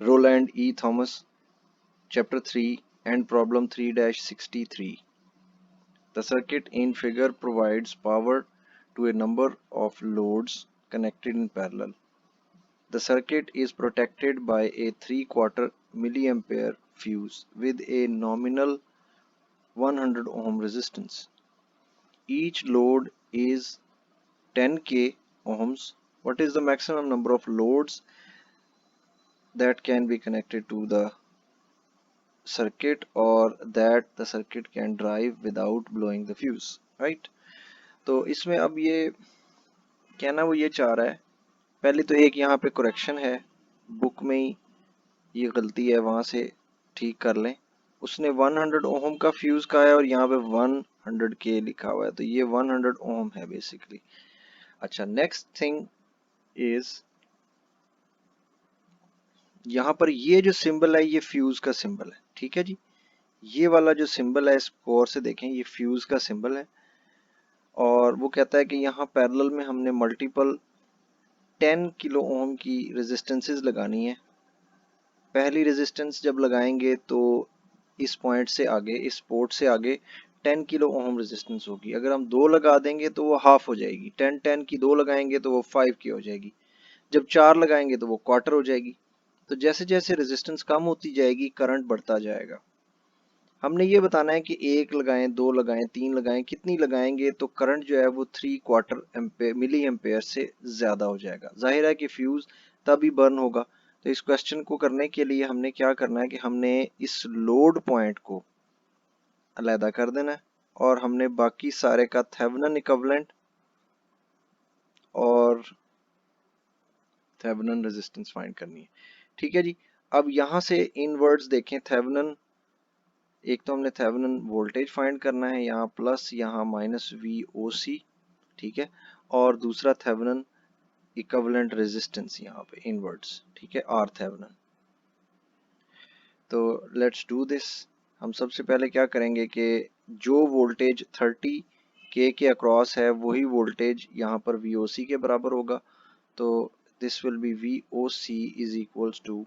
Roland E. Thomas, Chapter 3 and Problem 3-63. The circuit in figure provides power to a number of loads connected in parallel. The circuit is protected by a 3/4 milliampere fuse with a nominal 100 ohm resistance. Each load is 10k ohms. What is the maximum number of loads that can be connected to the circuit or that the circuit can drive without blowing the fuse, right? तो इसमें अब ये कहना वो ये चाह रहा है, पहले तो एक यहाँ पे करेक्शन है, बुक में ही ये गलती है, वहां से ठीक कर लें। उसने 100 ओम का फ्यूज कहा है और यहाँ पे 100 के लिखा हुआ है, तो ये 100 ओम है बेसिकली। अच्छा, नेक्स्ट थिंग इज यहाँ पर ये जो सिंबल है ये फ्यूज का सिंबल है, ठीक है जी। ये वाला जो सिंबल है इसको और से देखें, ये फ्यूज का सिंबल है और वो कहता है कि यहाँ पैरेलल में हमने मल्टीपल 10 किलो ओम की रेजिस्टेंसेस लगानी है। पहली रेजिस्टेंस जब लगाएंगे तो इस पॉइंट से आगे, इस पोर्ट से आगे 10 किलो ओम रेजिस्टेंस होगी। अगर हम दो लगा देंगे तो वो हाफ हो जाएगी, 10 की दो लगाएंगे तो वो 5 की हो जाएगी, जब चार लगाएंगे तो वो क्वार्टर हो जाएगी। तो जैसे जैसे रेजिस्टेंस कम होती जाएगी करंट बढ़ता जाएगा। हमने ये बताना है कि एक लगाएं, दो लगाएं, तीन लगाएं, कितनी लगाएंगे तो करंट जो है वो 3/4 मिली एम्पेयर से ज्यादा हो जाएगा। जाहिर है कि फ्यूज तभी बर्न होगा। तो इस क्वेश्चन को करने के लिए हमने क्या करना है कि हमने इस लोड पॉइंट को अलहदा कर देना है और हमने बाकी सारे का थेवेनिन इक्विवेलेंट और थेवेनिन रेजिस्टेंस फाइंड करनी है, ठीक है जी। अब यहां से इनवर्ड्स देखें, थेवेनिन, एक तो हमने थेवेनिन वोल्टेज फाइंड करना है, यहाँ प्लस यहाँ माइनस VOC, ठीक है, और दूसरा थेवेनिन इक्विवेलेंट रेजिस्टेंस यहाँ पे इनवर्ड्स, ठीक है, R थेवेनिन। तो लेट्स डू दिस। हम सबसे पहले क्या करेंगे कि जो वोल्टेज 30k के अक्रॉस है वही वोल्टेज यहाँ पर VOC के बराबर होगा। तो this will be VOC is equals to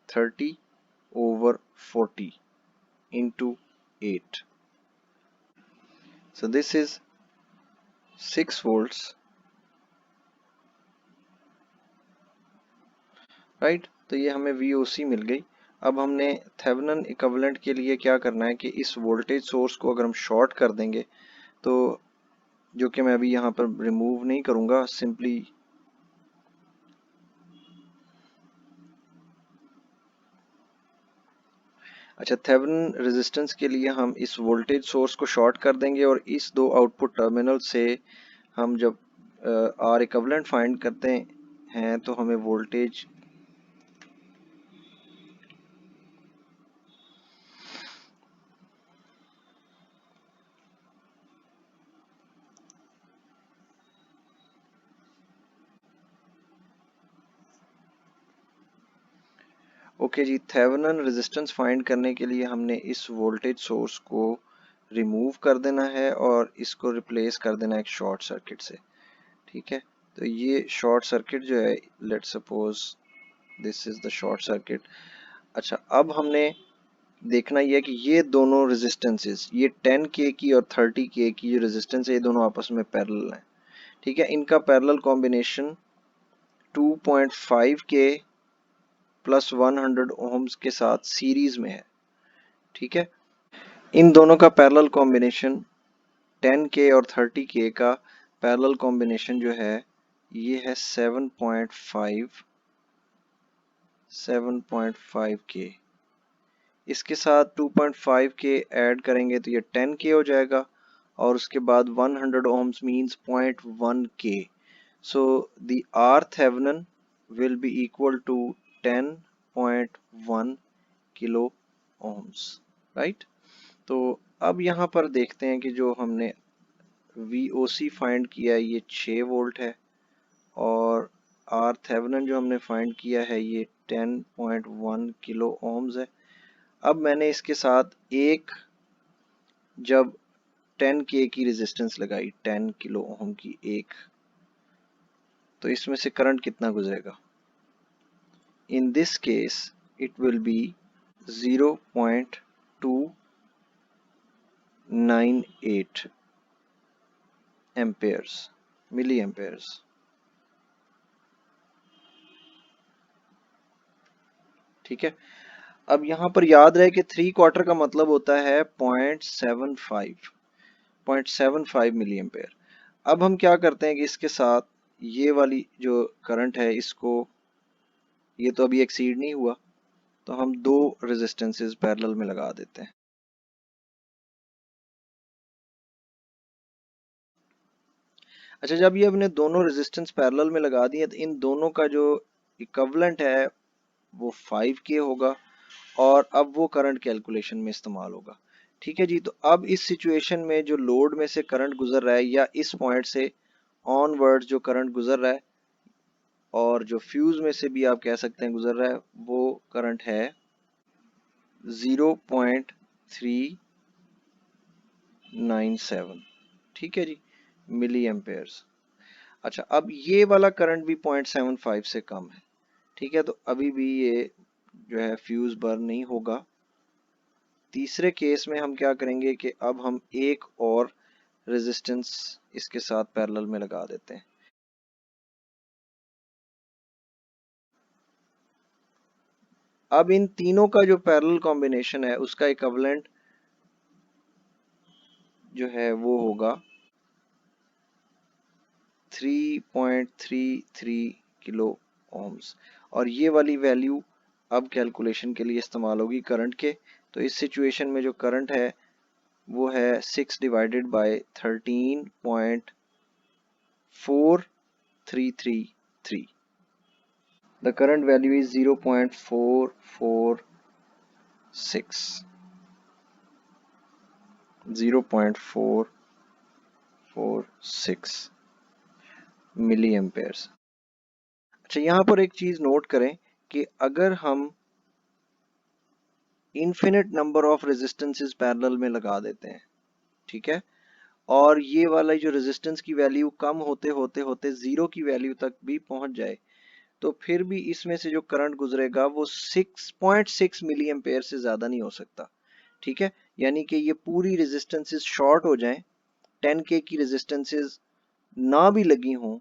30/40 into 8. So this is 6 volts, right. तो ये हमें VOC मिल गई। अब हमने थेवेनिन इक्विवेलेंट के लिए क्या करना है कि इस वोल्टेज सोर्स को अगर हम शॉर्ट कर देंगे तो, जो कि मैं अभी यहाँ पर रिमूव नहीं करूँगा, सिंपली अच्छा, थेवेनिन रेजिस्टेंस के लिए हम इस वोल्टेज सोर्स को शॉर्ट कर देंगे और इस दो आउटपुट टर्मिनल से हम जब R इक्विवेलेंट फाइंड करते हैं तो हमें वोल्टेज ओके जी, थेवेनिन रेजिस्टेंस फाइंड करने के लिए हमने इस वोल्टेज सोर्स को रिमूव कर देना है और इसको रिप्लेस कर देना है एक शॉर्ट सर्किट से, ठीक है। तो ये शॉर्ट सर्किट जो है, let's suppose this is the short circuit. अच्छा, अब हमने देखना यह है कि ये दोनों रेजिस्टेंसेस, ये 10k की और 30k की जो रेजिस्टेंस है, ये दोनों आपस में पैरेलल हैं, ठीक है। इनका parallel combination 2.5k plus 100 ohms के साथ सीरीज में है, ठीक है। इन दोनों का पैरेलल कॉम्बिनेशन 10k और 30k का पैरेलल कॉम्बिनेशन जो है ये है 7.5k। इसके साथ 2.5k ऐड करेंगे तो ये 10k हो जाएगा और उसके बाद 100 ohms means 0.1k. So the R Thevenin will be equal to 10.1 kilo ohms, right? तो अब यहाँ पर देखते हैं कि जो हमने VOC फाइंड किया है ये 6 वोल्ट है और R Thevenin जो हमने फाइंड किया है ये 10.1 किलो ओम्स है। अब मैंने इसके साथ एक जब 10k की रेजिस्टेंस लगाई, 10 किलो ओम की एक, तो इसमें से करंट कितना गुजरेगा? in this case it will be 0.298 amperes, milliamperes. ठीक है, अब यहाँ पर याद रहे कि 3/4 का मतलब होता है 0.75 मिली एम्पेयर। अब हम क्या करते हैं कि इसके साथ ये वाली जो करंट है इसको, ये तो अभी एक्सीड नहीं हुआ, तो हम दो रेजिस्टेंसेस पैरेलल में लगा देते हैं। अच्छा, जब ये हमने दोनों रेजिस्टेंस पैरेलल में लगा दिए तो इन दोनों का जो इक्विवेलेंट है वो 5K होगा और अब वो करंट कैलकुलेशन में इस्तेमाल होगा। ठीक है जी, तो अब इस सिचुएशन में जो लोड में से करंट गुजर रहा है या इस पॉइंट से ऑनवर्ड जो करंट गुजर रहा है और जो फ्यूज में से भी आप कह सकते हैं गुजर रहा है, वो करंट है 0.397। ठीक है जी, मिली एम्पेयर्स। अच्छा, अब ये वाला करंट भी 0.75 से कम है। ठीक है, तो अभी भी ये जो है फ्यूज बर्न नहीं होगा। तीसरे केस में हम क्या करेंगे कि अब हम एक और रेजिस्टेंस इसके साथ पैरेलल में लगा देते हैं। अब इन तीनों का जो पैरेलल कॉम्बिनेशन है उसका इक्विवेलेंट जो है वो होगा 3.33 किलो ओम्स, और ये वाली वैल्यू अब कैलकुलेशन के लिए इस्तेमाल होगी करंट के। तो इस सिचुएशन में जो करंट है वो है 6 divided by 13.4333। The current value is 0.446, 0.446 milli amperes. अच्छा, यहाँ पर एक चीज नोट करें कि अगर हम infinite number of resistances parallel में लगा देते हैं, ठीक है, और ये वाला जो रेजिस्टेंस की वैल्यू कम होते होते होते जीरो की वैल्यू तक भी पहुंच जाए, तो फिर भी इसमें से जो करंट गुजरेगा वो 6.6 मिली एम्पेयर से ज्यादा नहीं हो सकता। ठीक है, यानी कि ये पूरी रेजिस्टेंसेस शॉर्ट हो जाएं, 10K की रेजिस्टेंसेस ना भी लगी हों,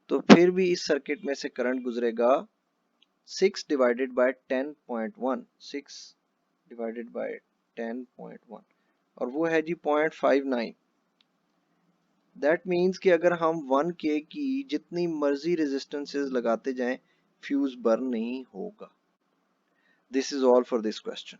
तो फिर भी इस सर्किट में से करंट गुजरेगा 6 डिवाइडेड बाय 10.1, 6 डिवाइडेड बाय 10.1, और वो है जी 0.59। दैट मीन्स कि अगर हम 1K की जितनी मर्जी रेजिस्टेंसेस लगाते जाएं, फ्यूज बर्न नहीं होगा। This is all for this question.